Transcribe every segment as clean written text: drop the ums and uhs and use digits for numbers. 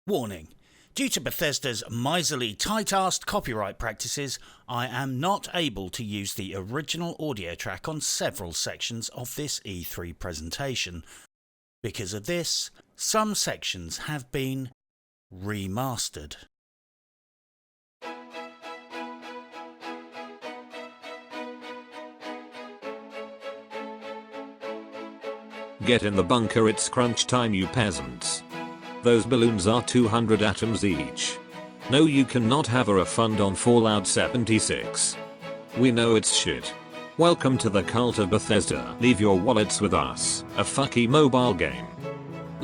Warning. Due to Bethesda's miserly tight-assed copyright practices, I am not able to use the original audio track on several sections of this E3 presentation. Because of this, some sections have been remastered. Get in the bunker, it's crunch time, you peasants. Those balloons are 200 atoms each. No, you cannot have a refund on Fallout 76. We know it's shit. Welcome to the cult of Bethesda. Leave your wallets with us. A fucky mobile game.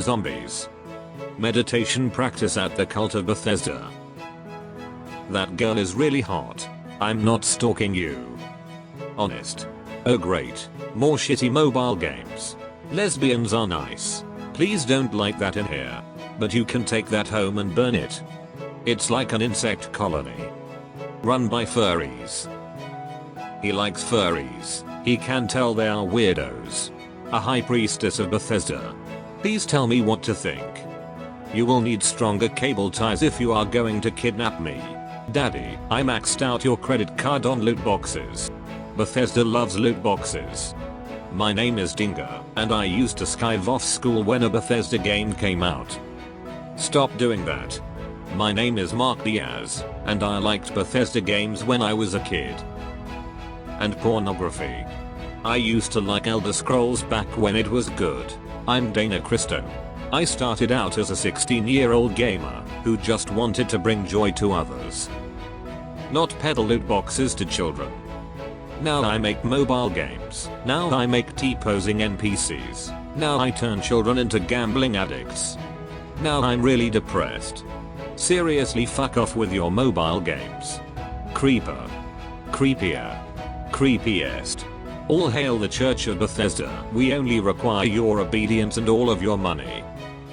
Zombies. Meditation practice at the cult of Bethesda. That girl is really hot. I'm not stalking you. Honest. Oh great. More shitty mobile games. Lesbians are nice. Please don't light that in here. But you can take that home and burn it. It's like an insect colony. Run by furries. He likes furries. He can tell they are weirdos. A high priestess of Bethesda. Please tell me what to think. You will need stronger cable ties if you are going to kidnap me. Daddy, I maxed out your credit card on loot boxes. Bethesda loves loot boxes. My name is Dinger, and I used to skive off school when a Bethesda game came out. Stop doing that. My name is Mark Diaz, and I liked Bethesda games when I was a kid. And pornography. I used to like Elder Scrolls back when it was good. I'm Dana Cristo. I started out as a 16-year-old gamer who just wanted to bring joy to others. Not peddle loot boxes to children. Now I make mobile games. Now I make T-posing NPCs. Now I turn children into gambling addicts. Now I'm really depressed. Seriously, fuck off with your mobile games. Creeper. Creepier. Creepiest. All hail the Church of Bethesda. We only require your obedience and all of your money.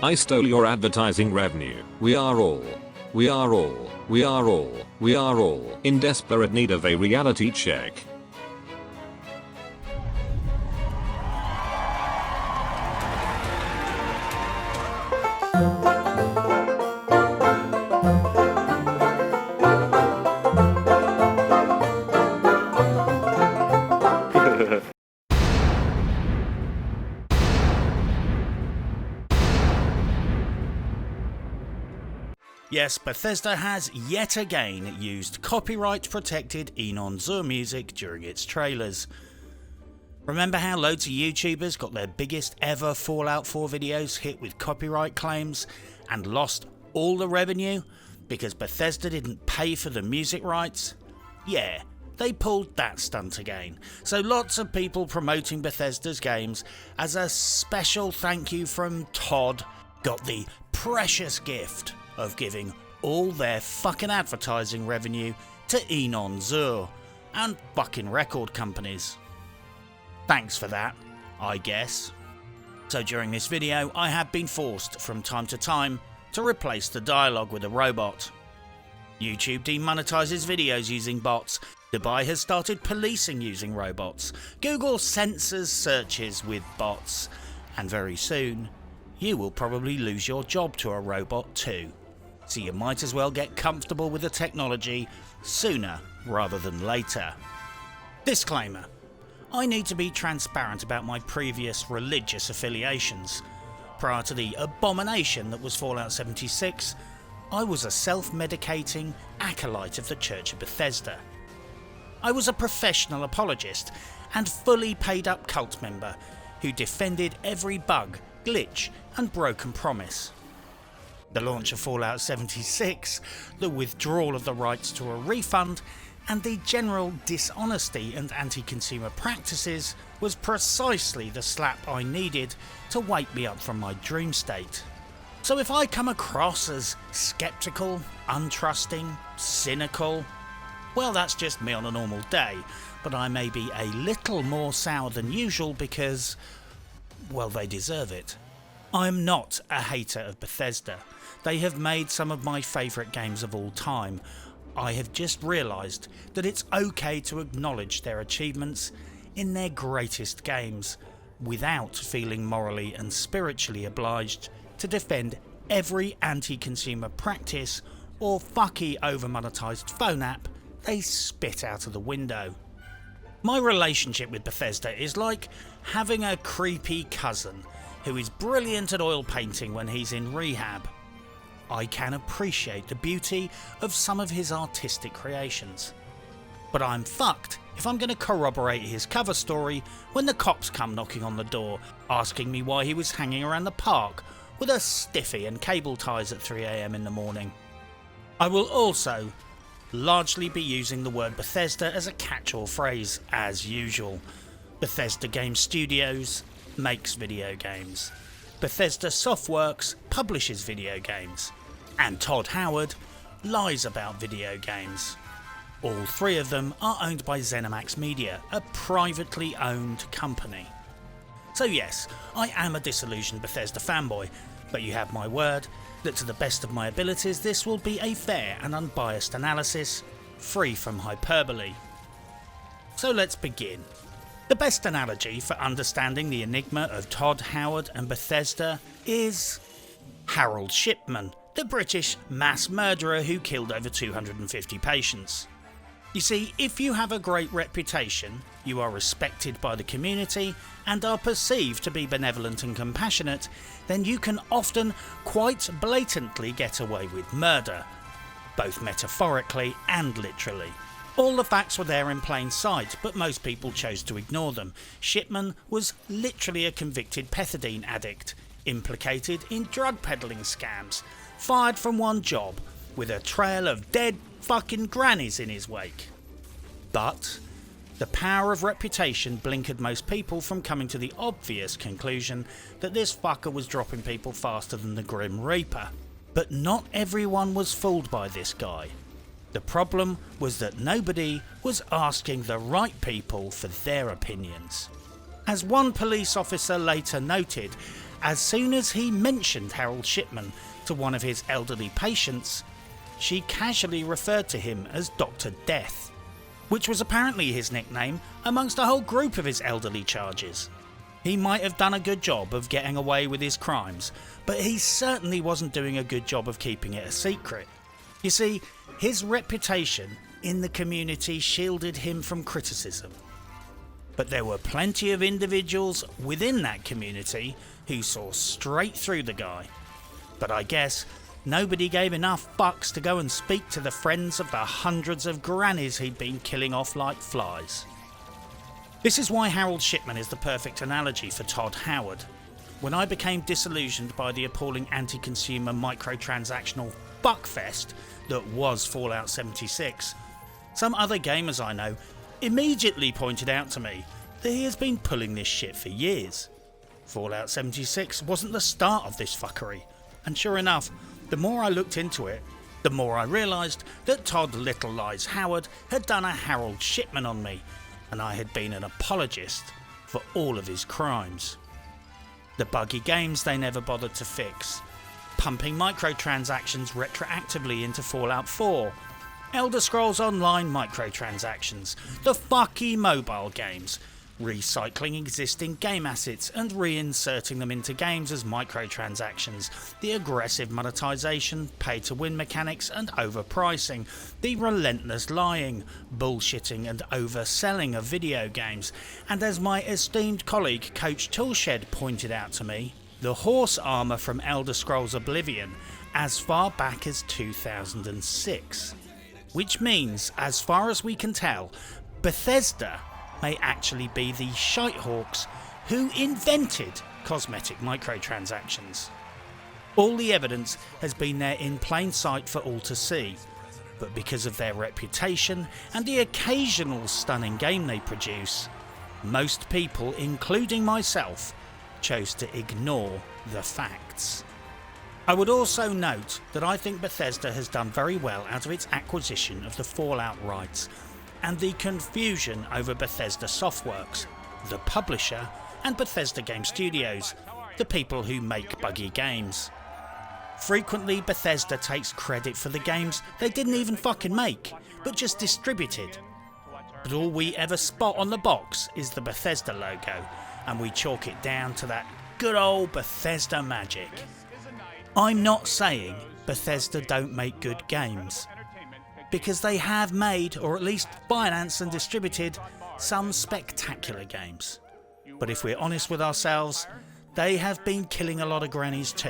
I stole your advertising revenue. We are all in desperate need of a reality check. Yes, Bethesda has yet again used copyright-protected Enon Zur music during its trailers. Remember how loads of YouTubers got their biggest ever Fallout 4 videos hit with copyright claims and lost all the revenue because Bethesda didn't pay for the music rights? Yeah, they pulled that stunt again. So lots of people promoting Bethesda's games as a special thank you from Todd got the precious gift of giving all their fucking advertising revenue to Enon Zur and fucking record companies. Thanks for that, I guess. So during this video, I have been forced from time to time to replace the dialogue with a robot. YouTube demonetizes videos using bots. Dubai has started policing using robots. Google censors searches with bots. And very soon, you will probably lose your job to a robot too. So you might as well get comfortable with the technology sooner rather than later. Disclaimer. I need to be transparent about my previous religious affiliations. Prior to the abomination that was Fallout 76, I was a self-medicating acolyte of the Church of Bethesda. I was a professional apologist and fully paid up cult member who defended every bug, glitch and broken promise. The launch of Fallout 76, the withdrawal of the rights to a refund, and the general dishonesty and anti-consumer practices was precisely the slap I needed to wake me up from my dream state. So if I come across as skeptical, untrusting, cynical, well, that's just me on a normal day, but I may be a little more sour than usual because, well, they deserve it. I'm not a hater of Bethesda. They have made some of my favourite games of all time. I have just realised that it's okay to acknowledge their achievements in their greatest games without feeling morally and spiritually obliged to defend every anti-consumer practice or fucky over-monetized phone app they spit out of the window. My relationship with Bethesda is like having a creepy cousin who is brilliant at oil painting when he's in rehab. I can appreciate the beauty of some of his artistic creations, but I'm fucked if I'm going to corroborate his cover story when the cops come knocking on the door asking me why he was hanging around the park with a stiffy and cable ties at 3 AM in the morning. I will also largely be using the word Bethesda as a catch-all phrase, as usual. Bethesda Game Studios makes video games. Bethesda Softworks publishes video games. And Todd Howard lies about video games. All three of them are owned by ZeniMax Media, a privately owned company. So yes, I am a disillusioned Bethesda fanboy, but you have my word that to the best of my abilities this will be a fair and unbiased analysis, free from hyperbole. So let's begin. The best analogy for understanding the enigma of Todd Howard and Bethesda is Harold Shipman, the British mass murderer who killed over 250 patients. You see, if you have a great reputation, you are respected by the community and are perceived to be benevolent and compassionate, then you can often quite blatantly get away with murder, both metaphorically and literally. All the facts were there in plain sight, but most people chose to ignore them. Shipman was literally a convicted pethidine addict, implicated in drug peddling scams, fired from one job, with a trail of dead fucking grannies in his wake. But the power of reputation blinkered most people from coming to the obvious conclusion that this fucker was dropping people faster than the Grim Reaper. But not everyone was fooled by this guy. The problem was that nobody was asking the right people for their opinions. As one police officer later noted, as soon as he mentioned Harold Shipman to one of his elderly patients, she casually referred to him as Dr. Death, which was apparently his nickname amongst a whole group of his elderly charges. He might have done a good job of getting away with his crimes, but he certainly wasn't doing a good job of keeping it a secret. You see, his reputation in the community shielded him from criticism. But there were plenty of individuals within that community who saw straight through the guy. But I guess nobody gave enough fucks to go and speak to the friends of the hundreds of grannies he'd been killing off like flies. This is why Harold Shipman is the perfect analogy for Todd Howard. When I became disillusioned by the appalling anti-consumer microtransactional fuckfest that was Fallout 76, some other gamers I know immediately pointed out to me that he has been pulling this shit for years. Fallout 76 wasn't the start of this fuckery, and sure enough, the more I looked into it, the more I realised that Todd Little Lies Howard had done a Harold Shipman on me, and I had been an apologist for all of his crimes. The buggy games they never bothered to fix, pumping microtransactions retroactively into Fallout 4, Elder Scrolls Online microtransactions, the fucky mobile games, recycling existing game assets and reinserting them into games as microtransactions, the aggressive monetization, pay-to-win mechanics and overpricing, the relentless lying, bullshitting and overselling of video games, and as my esteemed colleague Coach Toolshed pointed out to me, the horse armour from Elder Scrolls Oblivion as far back as 2006. Which means, as far as we can tell, Bethesda may actually be the shitehawks who invented cosmetic microtransactions. All the evidence has been there in plain sight for all to see, but because of their reputation and the occasional stunning game they produce, most people, including myself, chose to ignore the facts. I would also note that I think Bethesda has done very well out of its acquisition of the Fallout rights and the confusion over Bethesda Softworks, the publisher, and Bethesda Game Studios, the people who make buggy games. Frequently Bethesda takes credit for the games they didn't even fucking make, but just distributed. But all we ever spot on the box is the Bethesda logo, and we chalk it down to that good old Bethesda magic. I'm not saying Bethesda don't make good games, because they have made, or at least financed and distributed, some spectacular games. But if we're honest with ourselves, they have been killing a lot of grannies too,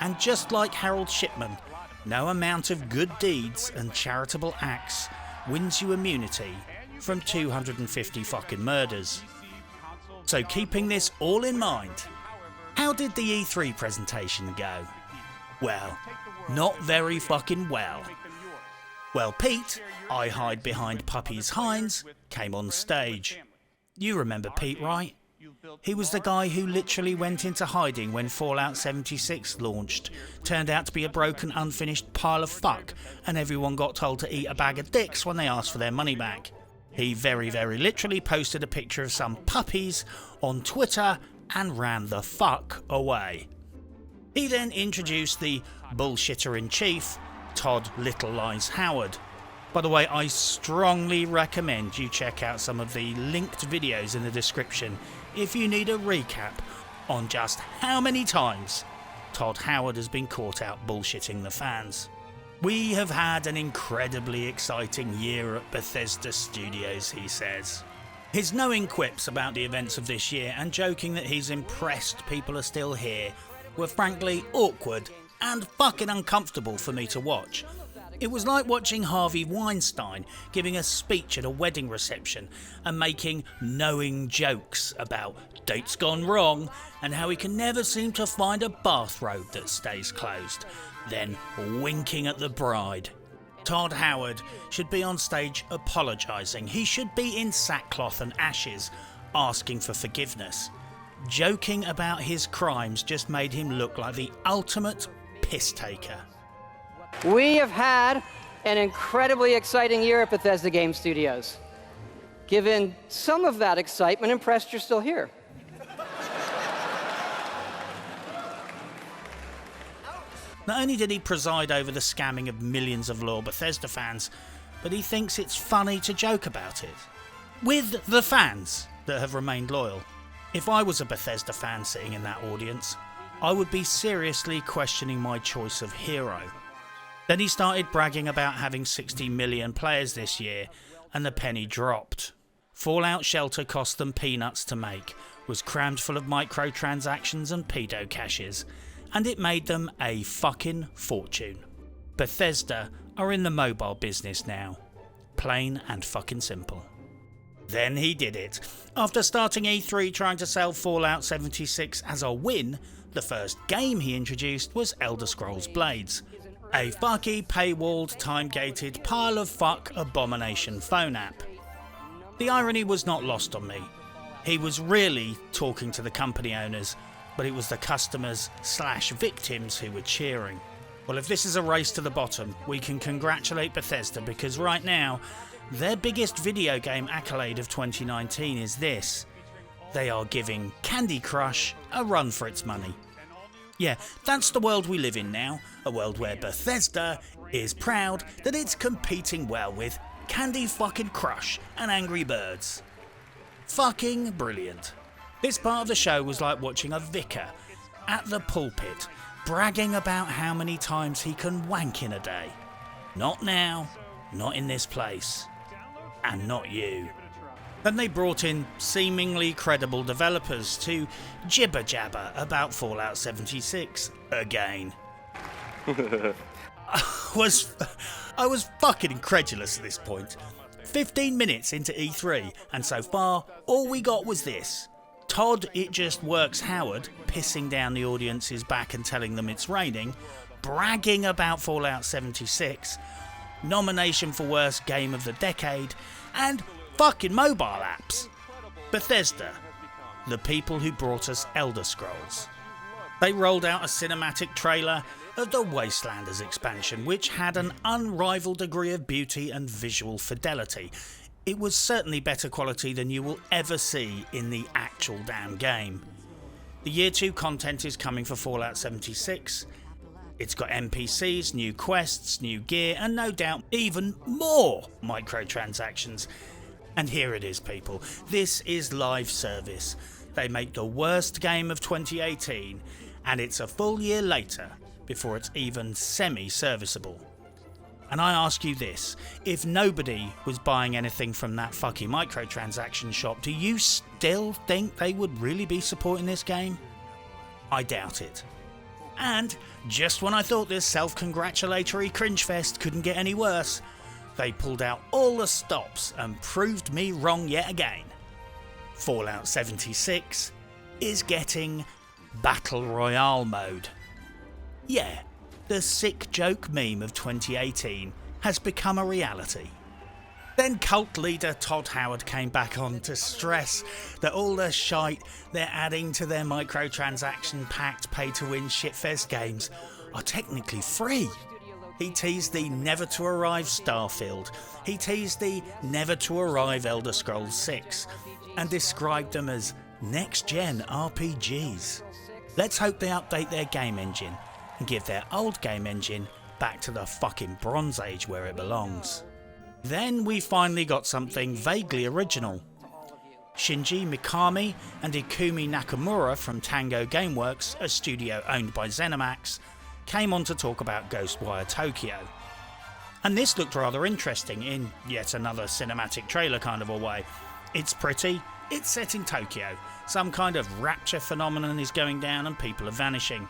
and just like Harold Shipman, no amount of good deeds and charitable acts wins you immunity from 250 fucking murders. So keeping this all in mind, how did the E3 presentation go? Well, not very fucking well. Well, Pete, I hide behind puppies Hines, came on stage. You remember Pete, right? He was the guy who literally went into hiding when Fallout 76 launched, turned out to be a broken, unfinished pile of fuck, and everyone got told to eat a bag of dicks when they asked for their money back. He very, very literally posted a picture of some puppies on Twitter and ran the fuck away. He then introduced the bullshitter-in-chief, Todd Little Lies Howard. By the way, I strongly recommend you check out some of the linked videos in the description if you need a recap on just how many times Todd Howard has been caught out bullshitting the fans. We have had an incredibly exciting year at Bethesda Studios, he says. His knowing quips about the events of this year and joking that he's impressed people are still here were frankly awkward and fucking uncomfortable for me to watch. It was like watching Harvey Weinstein giving a speech at a wedding reception and making knowing jokes about dates gone wrong and how he can never seem to find a bathrobe that stays closed, then winking at the bride. Todd Howard should be on stage apologising. He should be in sackcloth and ashes, asking for forgiveness. Joking about his crimes just made him look like the ultimate piss taker. We have had an incredibly exciting year at Bethesda Game Studios. Given some of that excitement, impressed you're still here. Not only did he preside over the scamming of millions of loyal Bethesda fans, but he thinks it's funny to joke about it. With the fans that have remained loyal. If I was a Bethesda fan sitting in that audience, I would be seriously questioning my choice of hero. Then he started bragging about having 60 million players this year, and the penny dropped. Fallout Shelter cost them peanuts to make, was crammed full of microtransactions and pedo caches, and it made them a fucking fortune. Bethesda are in the mobile business now. Plain and fucking simple. Then he did it. After starting E3 trying to sell Fallout 76 as a win, the first game he introduced was Elder Scrolls Blades. A fucky, paywalled, time-gated, pile of fuck abomination phone app. The irony was not lost on me. He was really talking to the company owners, but it was the customers/victims who were cheering. Well, if this is a race to the bottom, we can congratulate Bethesda because right now, their biggest video game accolade of 2019 is this. They are giving Candy Crush a run for its money. Yeah, that's the world we live in now, a world where Bethesda is proud that it's competing well with Candy fucking Crush and Angry Birds. Fucking brilliant. This part of the show was like watching a vicar at the pulpit bragging about how many times he can wank in a day. Not now, not in this place, and not you. Then they brought in seemingly credible developers to jibber-jabber about Fallout 76 again. I was fucking incredulous at this point. 15 minutes into E3, and so far, all we got was this. Todd It Just Works Howard pissing down the audience's back and telling them it's raining, bragging about Fallout 76, nomination for Worst Game of the Decade, and fucking mobile apps. Bethesda, the people who brought us Elder Scrolls. They rolled out a cinematic trailer of the Wastelanders expansion, which had an unrivaled degree of beauty and visual fidelity. It was certainly better quality than you will ever see in the actual damn game. The Year 2 content is coming for Fallout 76. It's got NPCs, new quests, new gear, and no doubt even more microtransactions. And here it is, people. This is live service. They make the worst game of 2018, and it's a full year later, before it's even semi-serviceable. And I ask you this, if nobody was buying anything from that fucking microtransaction shop, do you still think they would really be supporting this game? I doubt it. And just when I thought this self-congratulatory cringe fest couldn't get any worse, they pulled out all the stops and proved me wrong yet again. Fallout 76 is getting Battle Royale mode. Yeah, the sick joke meme of 2018 has become a reality. Then cult leader Todd Howard came back on to stress that all the shite they're adding to their microtransaction packed pay-to-win shitfest games are technically free. He teased the never-to-arrive Starfield, he teased the never-to-arrive Elder Scrolls 6, and described them as next-gen RPGs. Let's hope they update their game engine and give their old game engine back to the fucking Bronze Age where it belongs. Then we finally got something vaguely original. Shinji Mikami and Ikumi Nakamura from Tango Gameworks, a studio owned by ZeniMax, came on to talk about Ghostwire Tokyo. And this looked rather interesting in yet another cinematic trailer kind of a way. It's pretty, it's set in Tokyo, some kind of rapture phenomenon is going down and people are vanishing.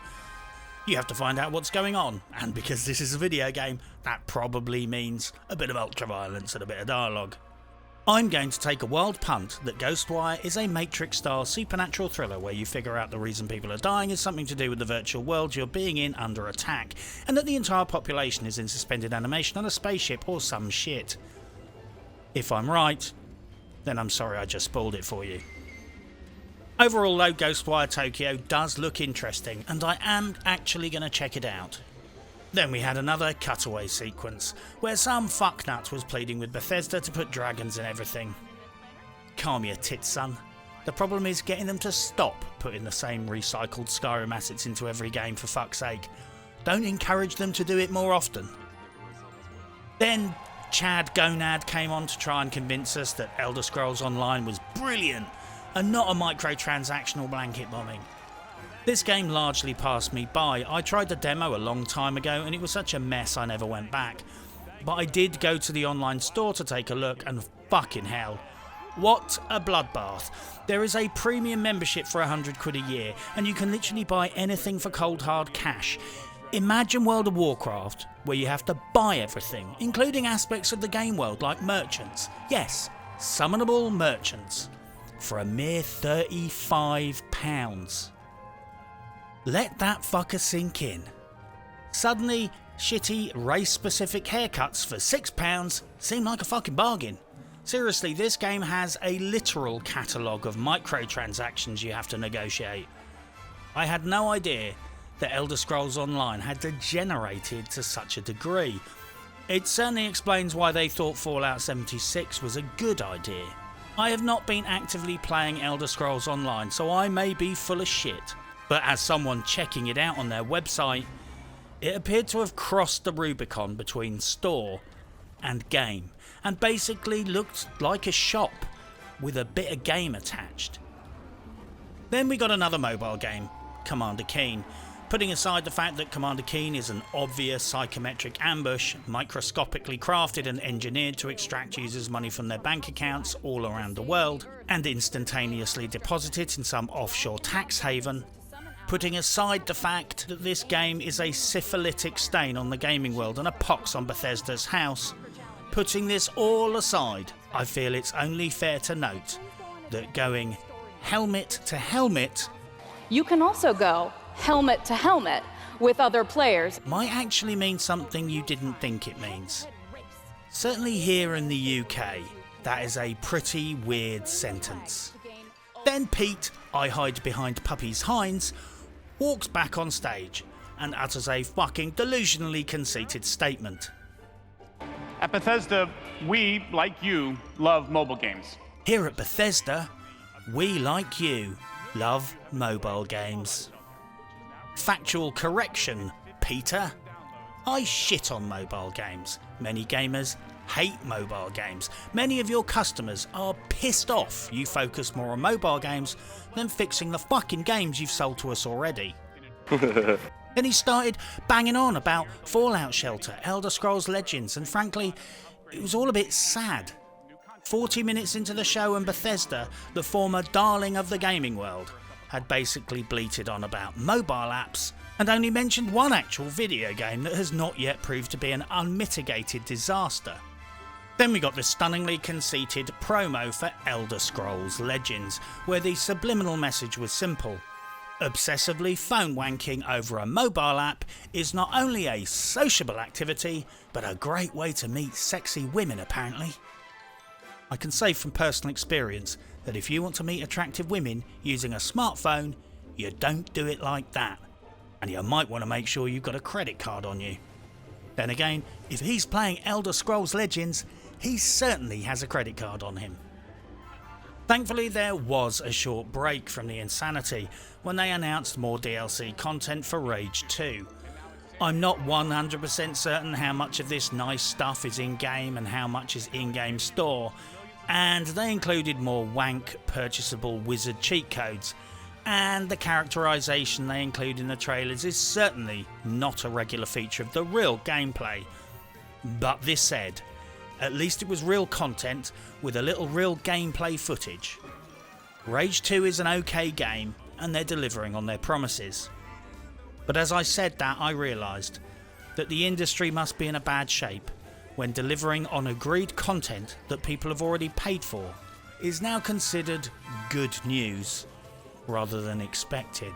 You have to find out what's going on, and because this is a video game, that probably means a bit of ultraviolence and a bit of dialogue. I'm going to take a wild punt that Ghostwire is a Matrix-style supernatural thriller where you figure out the reason people are dying is something to do with the virtual world you're being in under attack, and that the entire population is in suspended animation on a spaceship or some shit. If I'm right, then I'm sorry I just spoiled it for you. Overall though, Ghostwire Tokyo does look interesting, and I am actually going to check it out. Then we had another cutaway sequence, where some fucknut was pleading with Bethesda to put dragons in everything. Calm your tits, son. The problem is getting them to stop putting the same recycled Skyrim assets into every game, for fuck's sake. Don't encourage them to do it more often. Then Chad Gonad came on to try and convince us that Elder Scrolls Online was brilliant and not a microtransactional blanket bombing. This game largely passed me by. I tried the demo a long time ago and it was such a mess I never went back. But I did go to the online store to take a look, and fucking hell, what a bloodbath. There is a premium membership for £100 a year and you can literally buy anything for cold hard cash. Imagine World of Warcraft, where you have to buy everything, including aspects of the game world like merchants. Yes, summonable merchants. For a mere £35. Let that fucker sink in. Suddenly, shitty race-specific haircuts for £6 seem like a fucking bargain. Seriously, this game has a literal catalogue of microtransactions you have to negotiate. I had no idea that Elder Scrolls Online had degenerated to such a degree. It certainly explains why they thought Fallout 76 was a good idea. I have not been actively playing Elder Scrolls Online, so I may be full of shit, but as someone checking it out on their website, it appeared to have crossed the Rubicon between store and game, and basically looked like a shop with a bit of game attached. Then we got another mobile game, Commander Keen. Putting aside the fact that Commander Keen is an obvious psychometric ambush, microscopically crafted and engineered to extract users' money from their bank accounts all around the world, and instantaneously deposit it in some offshore tax haven. Putting aside the fact that this game is a syphilitic stain on the gaming world and a pox on Bethesda's house. Putting this all aside, I feel it's only fair to note that going helmet to helmet, you can also go helmet to helmet with other players, might actually mean something you didn't think it means. Certainly here in the UK, that is a pretty weird sentence. Then Pete, I hide behind puppies Hines, walks back on stage and utters a fucking delusionally conceited statement. At Bethesda, we, like you, love mobile games. Here at Bethesda, we, like you, love mobile games. Factual correction, Peter. I shit on mobile games. Many gamers hate mobile games. Many of your customers are pissed off you focus more on mobile games than fixing the fucking games you've sold to us already. Then he started banging on about Fallout Shelter, Elder Scrolls Legends, and frankly, it was all a bit sad. 40 minutes into the show and Bethesda, the former darling of the gaming world, had basically bleated on about mobile apps and only mentioned one actual video game that has not yet proved to be an unmitigated disaster. Then we got the stunningly conceited promo for Elder Scrolls Legends, where the subliminal message was simple. Obsessively phone wanking over a mobile app is not only a sociable activity, but a great way to meet sexy women apparently. I can say from personal experience that if you want to meet attractive women using a smartphone, you don't do it like that. And you might want to make sure you've got a credit card on you. Then again, if he's playing Elder Scrolls Legends, he certainly has a credit card on him. Thankfully, there was a short break from the insanity when they announced more DLC content for Rage 2. I'm not 100% certain how much of this nice stuff is in-game and how much is in-game store, and they included more wank purchasable wizard cheat codes, and the characterisation they include in the trailers is certainly not a regular feature of the real gameplay. But this said, at least it was real content with a little real gameplay footage. Rage 2 is an okay game and they're delivering on their promises. But as I said that, I realised that the industry must be in a bad shape when delivering on agreed content that people have already paid for is now considered good news rather than expected.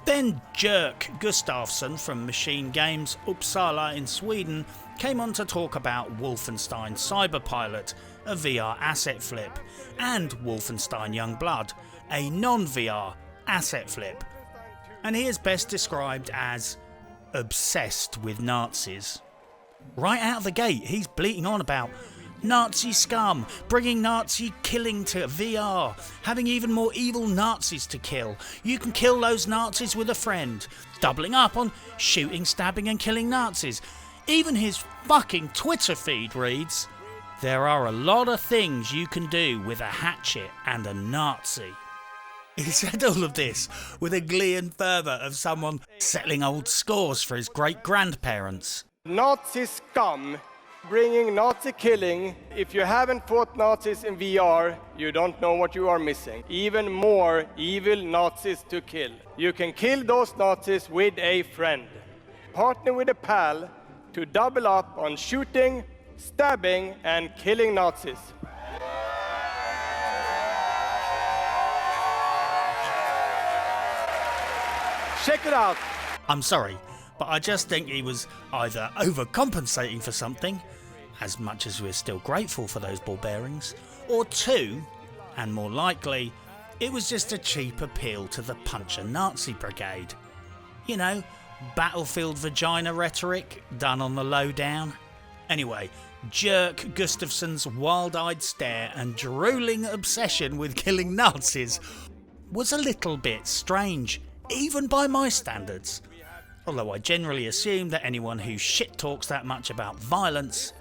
Then Jerk Gustafsson from Machine Games Uppsala in Sweden came on to talk about Wolfenstein Cyberpilot, a VR asset flip, and Wolfenstein Youngblood, a non-VR asset flip. And he is best described as obsessed with Nazis. Right out of the gate, he's bleating on about Nazi scum, bringing Nazi killing to VR, having even more evil Nazis to kill. You can kill those Nazis with a friend, doubling up on shooting, stabbing and killing Nazis. Even his fucking Twitter feed reads, "There are a lot of things you can do with a hatchet and a Nazi." He said all of this with a glee and fervour of someone settling old scores for his great-grandparents. Nazi scum, bringing Nazi killing. If you haven't fought Nazis in VR, you don't know what you are missing. Even more evil Nazis to kill. You can kill those Nazis with a friend. Partner with a pal to double up on shooting, stabbing, and killing Nazis. Check it out. I'm sorry, but I just think he was either overcompensating for something, as much as we're still grateful for those ball bearings, or two, and more likely, it was just a cheap appeal to the puncher Nazi brigade. You know, battlefield vagina rhetoric done on the low down. Anyway, Jerk Gustafsson's wild-eyed stare and drooling obsession with killing Nazis was a little bit strange, even by my standards. Although I generally assume that anyone who shit talks that much about violence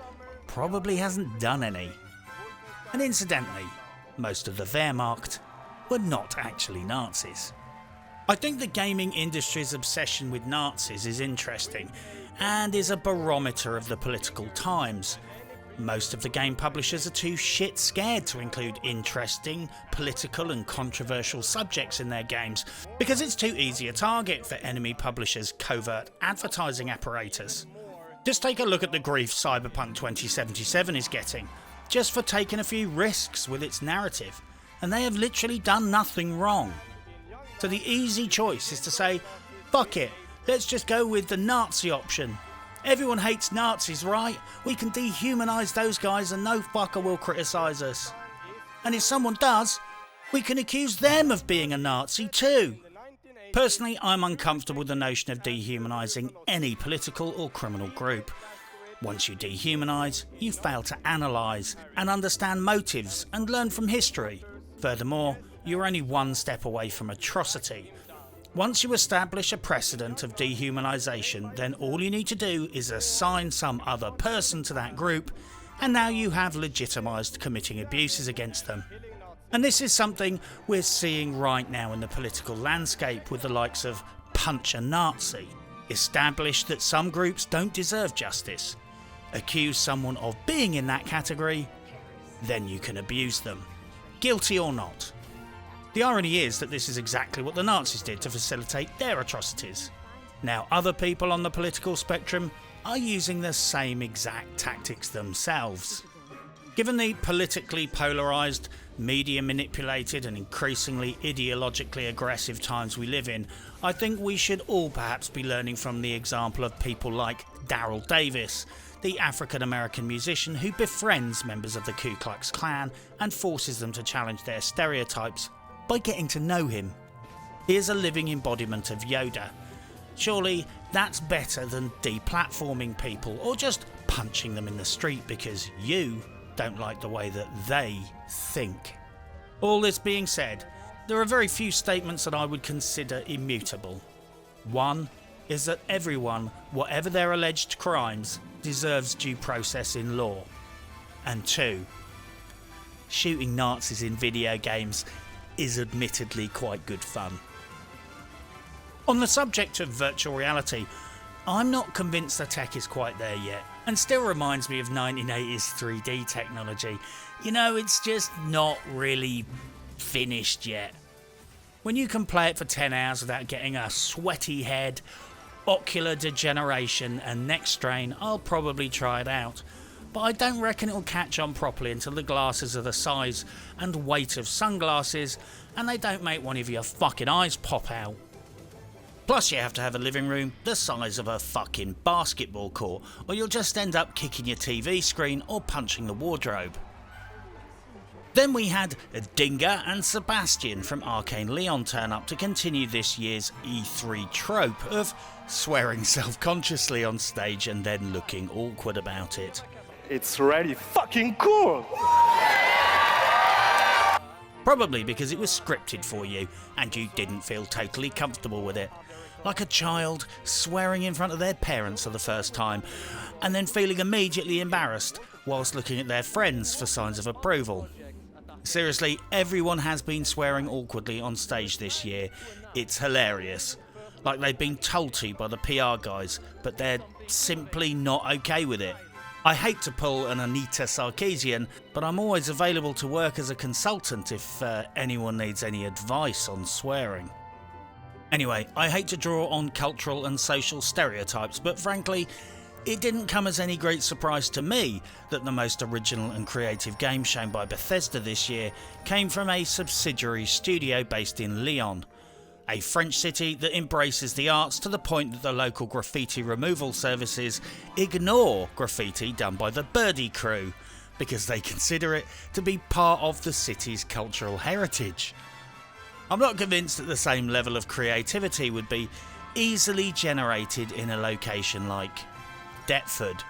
probably hasn't done any. And incidentally, most of the Wehrmacht were not actually Nazis. I think the gaming industry's obsession with Nazis is interesting and is a barometer of the political times. Most of the game publishers are too shit scared to include interesting, political and controversial subjects in their games because it's too easy a target for enemy publishers' covert advertising apparatus. Just take a look at the grief Cyberpunk 2077 is getting, just for taking a few risks with its narrative, and they have literally done nothing wrong. So the easy choice is to say, fuck it, let's just go with the Nazi option. Everyone hates Nazis, right? We can dehumanise those guys and no fucker will criticise us. And if someone does, we can accuse them of being a Nazi too. Personally, I'm uncomfortable with the notion of dehumanising any political or criminal group. Once you dehumanise, you fail to analyse and understand motives and learn from history. Furthermore, you're only one step away from atrocity. Once you establish a precedent of dehumanisation, then all you need to do is assign some other person to that group, and now you have legitimised committing abuses against them. And this is something we're seeing right now in the political landscape with the likes of punch a Nazi, establish that some groups don't deserve justice, accuse someone of being in that category, then you can abuse them, guilty or not. The irony is that this is exactly what the Nazis did to facilitate their atrocities. Now other people on the political spectrum are using the same exact tactics themselves. Given the politically polarised, media manipulated and increasingly ideologically aggressive times we live in, I think we should all perhaps be learning from the example of people like Daryl Davis, the African-American musician who befriends members of the Ku Klux Klan and forces them to challenge their stereotypes by getting to know him. He is a living embodiment of Yoda. Surely that's better than deplatforming people or just punching them in the street because you don't like the way that they think. All this being said, there are very few statements that I would consider immutable. One is that everyone, whatever their alleged crimes, deserves due process in law. And two, shooting Nazis in video games is admittedly quite good fun. On the subject of virtual reality, I'm not convinced the tech is quite there yet, and still reminds me of 1980s 3D technology. You know, it's just not really finished yet. When you can play it for 10 hours without getting a sweaty head, ocular degeneration and neck strain, I'll probably try it out. But I don't reckon it'll catch on properly until the glasses are the size and weight of sunglasses and they don't make one of your fucking eyes pop out. Plus you have to have a living room the size of a fucking basketball court, or you'll just end up kicking your TV screen or punching the wardrobe. Then we had Dinga and Sebastian from Arcane Leon turn up to continue this year's E3 trope of swearing self-consciously on stage and then looking awkward about it. It's really fucking cool! Probably because it was scripted for you and you didn't feel totally comfortable with it. Like a child swearing in front of their parents for the first time and then feeling immediately embarrassed whilst looking at their friends for signs of approval. Seriously, everyone has been swearing awkwardly on stage this year. It's hilarious. Like they've been told to by the PR guys, but they're simply not okay with it. I hate to pull an Anita Sarkeesian, but I'm always available to work as a consultant if anyone needs any advice on swearing. Anyway, I hate to draw on cultural and social stereotypes, but frankly, it didn't come as any great surprise to me that the most original and creative game shown by Bethesda this year came from a subsidiary studio based in Lyon, a French city that embraces the arts to the point that the local graffiti removal services ignore graffiti done by the Birdie crew because they consider it to be part of the city's cultural heritage. I'm not convinced that the same level of creativity would be easily generated in a location like Deptford.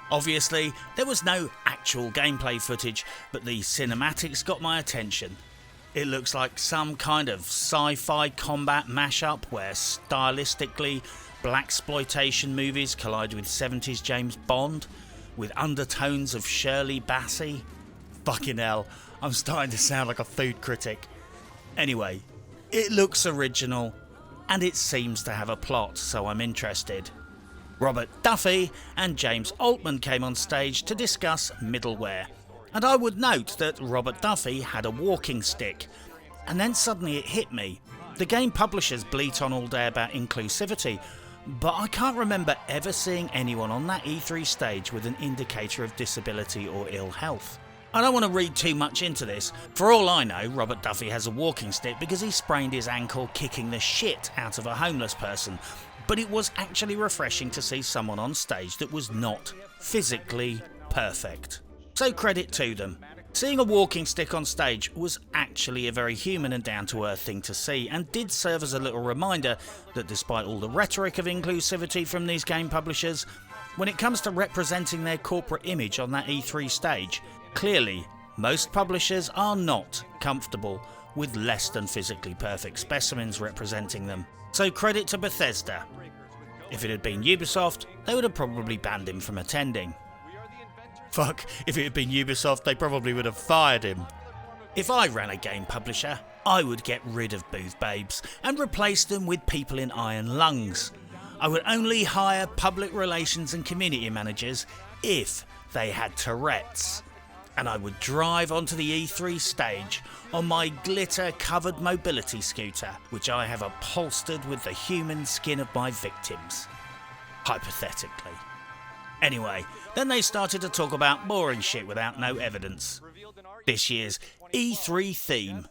Obviously, there was no actual gameplay footage, but the cinematics got my attention. It looks like some kind of sci-fi combat mashup where stylistically blaxploitation movies collide with 70s James Bond, with undertones of Shirley Bassey. Fucking hell, I'm starting to sound like a food critic. Anyway, it looks original, and it seems to have a plot, so I'm interested. Robert Duffy and James Altman came on stage to discuss middleware, and I would note that Robert Duffy had a walking stick, and then suddenly it hit me. The game publishers bleat on all day about inclusivity, but I can't remember ever seeing anyone on that E3 stage with an indicator of disability or ill health. I don't want to read too much into this. For all I know, Robert Duffy has a walking stick because he sprained his ankle kicking the shit out of a homeless person, but it was actually refreshing to see someone on stage that was not physically perfect. So credit to them. Seeing a walking stick on stage was actually a very human and down-to-earth thing to see, and did serve as a little reminder that despite all the rhetoric of inclusivity from these game publishers, when it comes to representing their corporate image on that E3 stage, clearly most publishers are not comfortable with less than physically perfect specimens representing them. So credit to Bethesda. If it had been Ubisoft, they would have probably banned him from attending. Fuck, if it had been Ubisoft, they probably would have fired him. If I ran a game publisher, I would get rid of booth babes and replace them with people in iron lungs. I would only hire public relations and community managers if they had Tourette's. And I would drive onto the E3 stage on my glitter-covered mobility scooter, which I have upholstered with the human skin of my victims. Hypothetically. Anyway, then they started to talk about boring shit without no evidence. This year's E3 theme.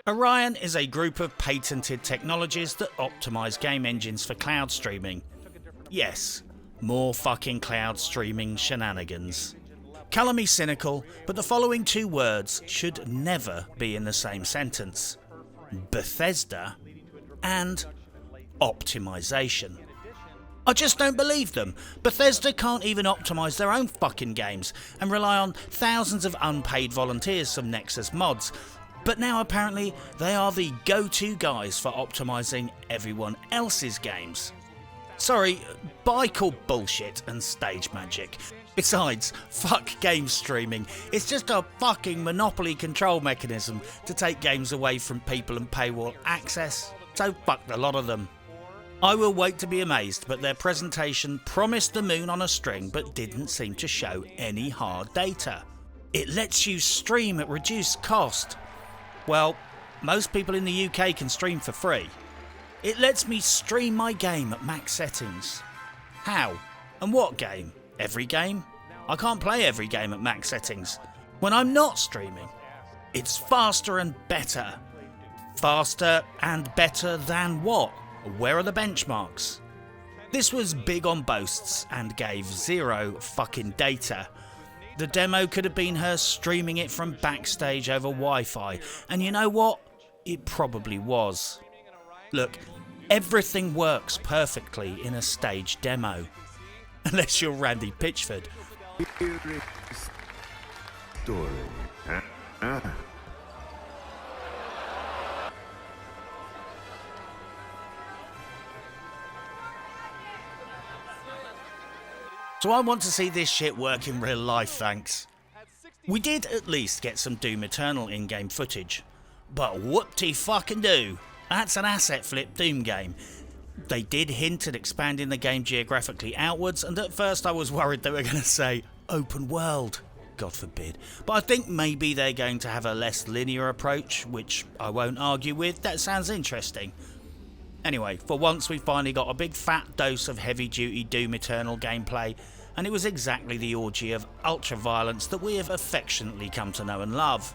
Orion is a group of patented technologies that optimise game engines for cloud streaming. Yes, more fucking cloud streaming shenanigans. Colour me cynical, but the following two words should never be in the same sentence. Bethesda and optimisation. I just don't believe them. Bethesda can't even optimise their own fucking games and rely on thousands of unpaid volunteers from Nexus mods. But now apparently they are the go-to guys for optimising everyone else's games. Sorry, but I call bullshit and stage magic. Besides, fuck game streaming. It's just a fucking monopoly control mechanism to take games away from people and paywall access. So fuck the lot of them. I will wait to be amazed, but their presentation promised the moon on a string but didn't seem to show any hard data. It lets you stream at reduced cost. Well, most people in the UK can stream for free. It lets me stream my game at max settings. How? And what game? Every game? I can't play every game at max settings. When I'm not streaming, it's faster and better. Faster and better than what? Where are the benchmarks? This was big on boasts and gave zero fucking data. The demo could have been her streaming it from backstage over Wi-Fi, and you know what? It probably was. Look, everything works perfectly in a stage demo. Unless you're Randy Pitchford. So I want to see this shit work in real life, thanks. We did at least get some Doom Eternal in-game footage. But whoop-de-fucking-do, that's an asset flip Doom game. They did hint at expanding the game geographically outwards, and at first I was worried they were going to say open world, God forbid. But I think maybe they're going to have a less linear approach, which I won't argue with. That sounds interesting. Anyway, for once we finally got a big fat dose of heavy-duty Doom Eternal gameplay, and it was exactly the orgy of ultra-violence that we have affectionately come to know and love.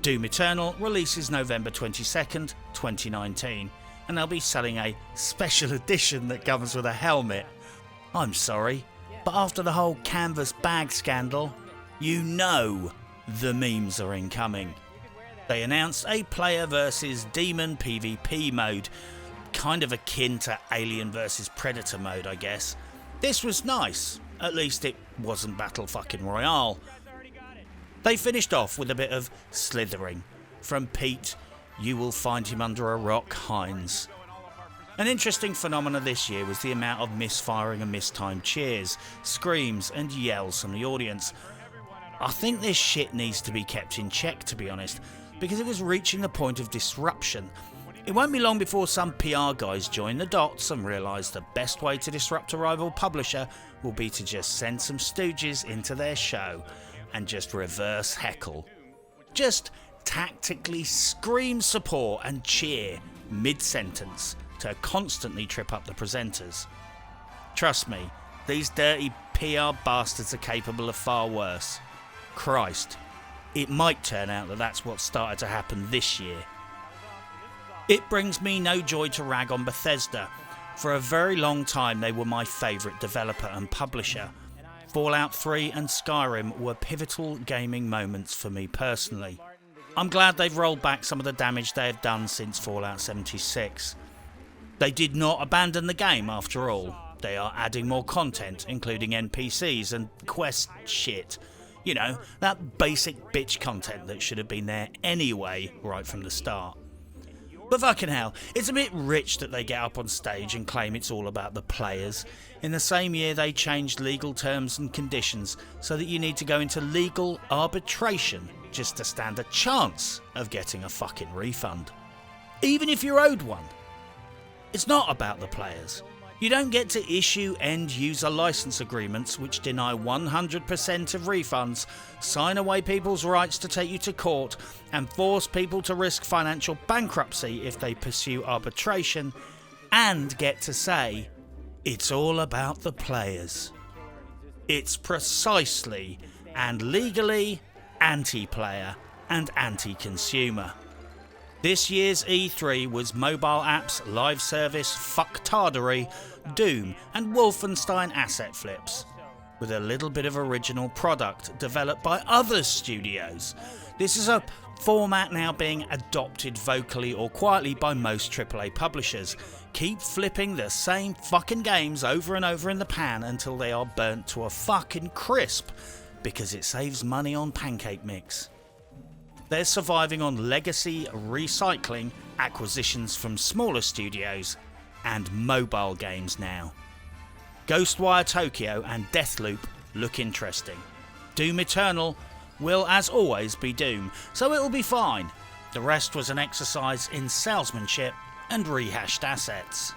Doom Eternal releases November 22nd, 2019, and they'll be selling a special edition that comes with a helmet. I'm sorry, but after the whole canvas bag scandal, you know the memes are incoming. They announced a player versus demon PvP mode, kind of akin to Alien vs Predator mode, I guess. This was nice, at least it wasn't Battle fucking Royale. They finished off with a bit of slithering from Pete, you will find him under a rock, Hines. An interesting phenomenon this year was the amount of misfiring and mistimed cheers, screams and yells from the audience. I think this shit needs to be kept in check, to be honest, because it was reaching the point of disruption. It won't be long before some PR guys join the dots and realise the best way to disrupt a rival publisher will be to just send some stooges into their show and just reverse heckle. Just tactically scream support and cheer mid-sentence to constantly trip up the presenters. Trust me, these dirty PR bastards are capable of far worse. Christ, it might turn out that that's what started to happen this year. It brings me no joy to rag on Bethesda. For a very long time they were my favourite developer and publisher. Fallout 3 and Skyrim were pivotal gaming moments for me personally. I'm glad they've rolled back some of the damage they have done since Fallout 76. They did not abandon the game after all. They are adding more content, including NPCs and quest shit. You know, that basic bitch content that should have been there anyway right from the start. But fucking hell, it's a bit rich that they get up on stage and claim it's all about the players. In the same year they changed legal terms and conditions so that you need to go into legal arbitration just to stand a chance of getting a fucking refund. Even if you're owed one. It's not about the players. You don't get to issue end-user license agreements which deny 100% of refunds, sign away people's rights to take you to court, and force people to risk financial bankruptcy if they pursue arbitration, and get to say, it's all about the players. It's precisely and legally anti-player and anti-consumer. This year's E3 was mobile apps, live service, fucktardery, Doom and Wolfenstein asset flips, with a little bit of original product developed by other studios. This is a format now being adopted vocally or quietly by most AAA publishers. Keep flipping the same fucking games over and over in the pan until they are burnt to a fucking crisp, because it saves money on pancake mix. They're surviving on legacy, recycling, acquisitions from smaller studios, and mobile games now. Ghostwire Tokyo and Deathloop look interesting. Doom Eternal will as always be Doom, so it'll be fine. The rest was an exercise in salesmanship and rehashed assets.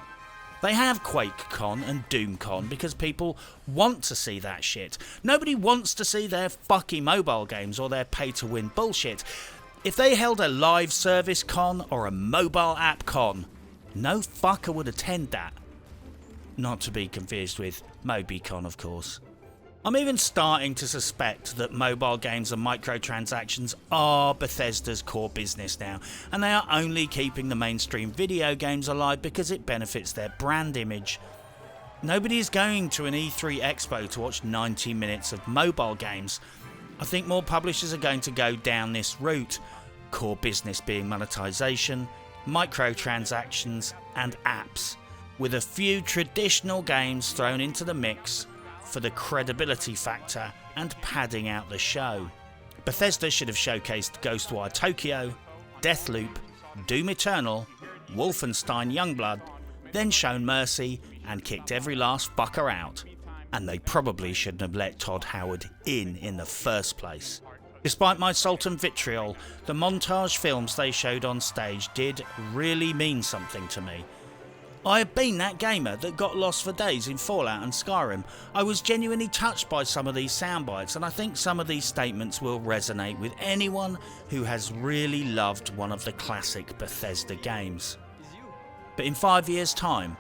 They have QuakeCon and DoomCon because people want to see that shit. Nobody wants to see their fucking mobile games or their pay-to-win bullshit. If they held a live service con or a mobile app con, no fucker would attend that. Not to be confused with MobiCon, of course. I'm even starting to suspect that mobile games and microtransactions are Bethesda's core business now, and they are only keeping the mainstream video games alive because it benefits their brand image. Nobody is going to an E3 Expo to watch 90 minutes of mobile games. I think more publishers are going to go down this route, core business being monetization, microtransactions and apps, with a few traditional games thrown into the mix for the credibility factor and padding out the show. Bethesda should have showcased Ghostwire Tokyo, Deathloop, Doom Eternal, Wolfenstein Youngblood, then shown mercy and kicked every last fucker out. And they probably shouldn't have let Todd Howard in the first place. Despite my salt and vitriol, the montage films they showed on stage did really mean something to me. I have been that gamer that got lost for days in Fallout and Skyrim. I was genuinely touched by some of these soundbites, and I think some of these statements will resonate with anyone who has really loved one of the classic Bethesda games. But in 5 years' time,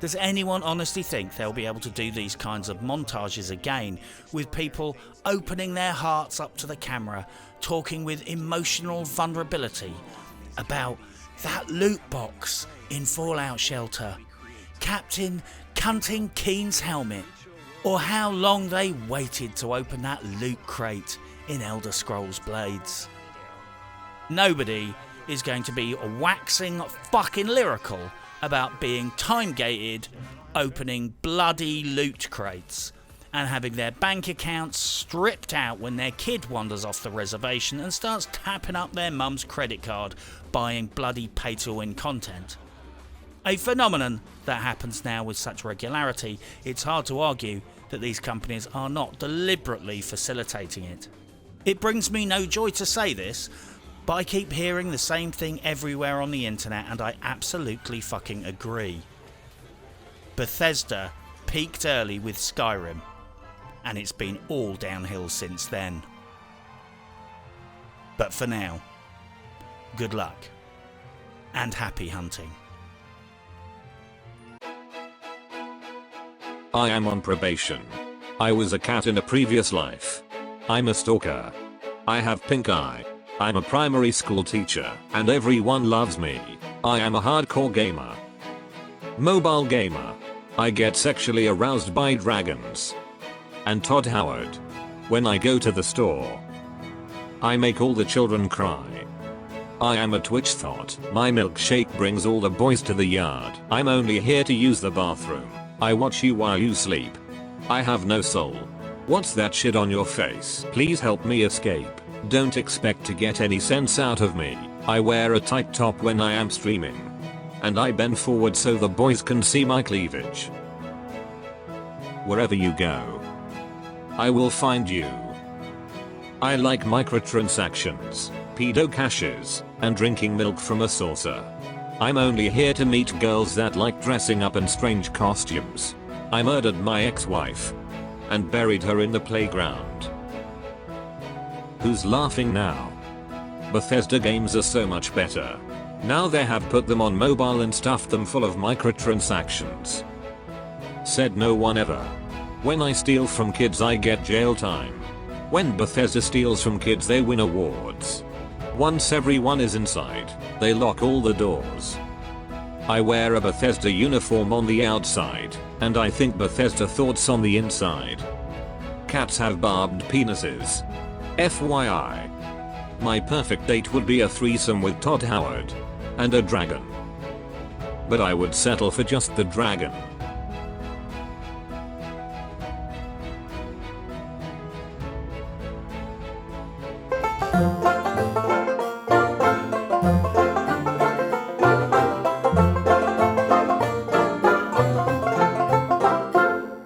does anyone honestly think they'll be able to do these kinds of montages again, with people opening their hearts up to the camera, talking with emotional vulnerability about that loot box in Fallout Shelter, Captain Cunting Keen's helmet, or how long they waited to open that loot crate in Elder Scrolls Blades? Nobody is going to be waxing fucking lyrical about being time-gated, opening bloody loot crates, and having their bank accounts stripped out when their kid wanders off the reservation and starts tapping up their mum's credit card buying bloody pay-to-win content. A phenomenon that happens now with such regularity, it's hard to argue that these companies are not deliberately facilitating it. It brings me no joy to say this, but I keep hearing the same thing everywhere on the internet, and I absolutely fucking agree. Bethesda peaked early with Skyrim, and it's been all downhill since then. But for now, good luck, and happy hunting. I am on probation. I was a cat in a previous life. I'm a stalker. I have pink eye. I'm a primary school teacher, and everyone loves me. I am a hardcore gamer. Mobile gamer. I get sexually aroused by dragons. And Todd Howard. When I go to the store, I make all the children cry. I am a Twitch thought. My milkshake brings all the boys to the yard. I'm only here to use the bathroom. I watch you while you sleep. I have no soul. What's that shit on your face? Please help me escape. Don't expect to get any sense out of me. I wear a tight top when I am streaming. And I bend forward so the boys can see my cleavage. Wherever you go, I will find you. I like microtransactions, pedo caches, and drinking milk from a saucer. I'm only here to meet girls that like dressing up in strange costumes. I murdered my ex-wife and buried her in the playground. Who's laughing now? Bethesda games are so much better. Now they have put them on mobile and stuffed them full of microtransactions. Said no one ever. When I steal from kids I get jail time. When Bethesda steals from kids they win awards. Once everyone is inside, they lock all the doors. I wear a Bethesda uniform on the outside, and I think Bethesda thoughts on the inside. Cats have barbed penises. FYI. My perfect date would be a threesome with Todd Howard and a dragon. But I would settle for just the dragon.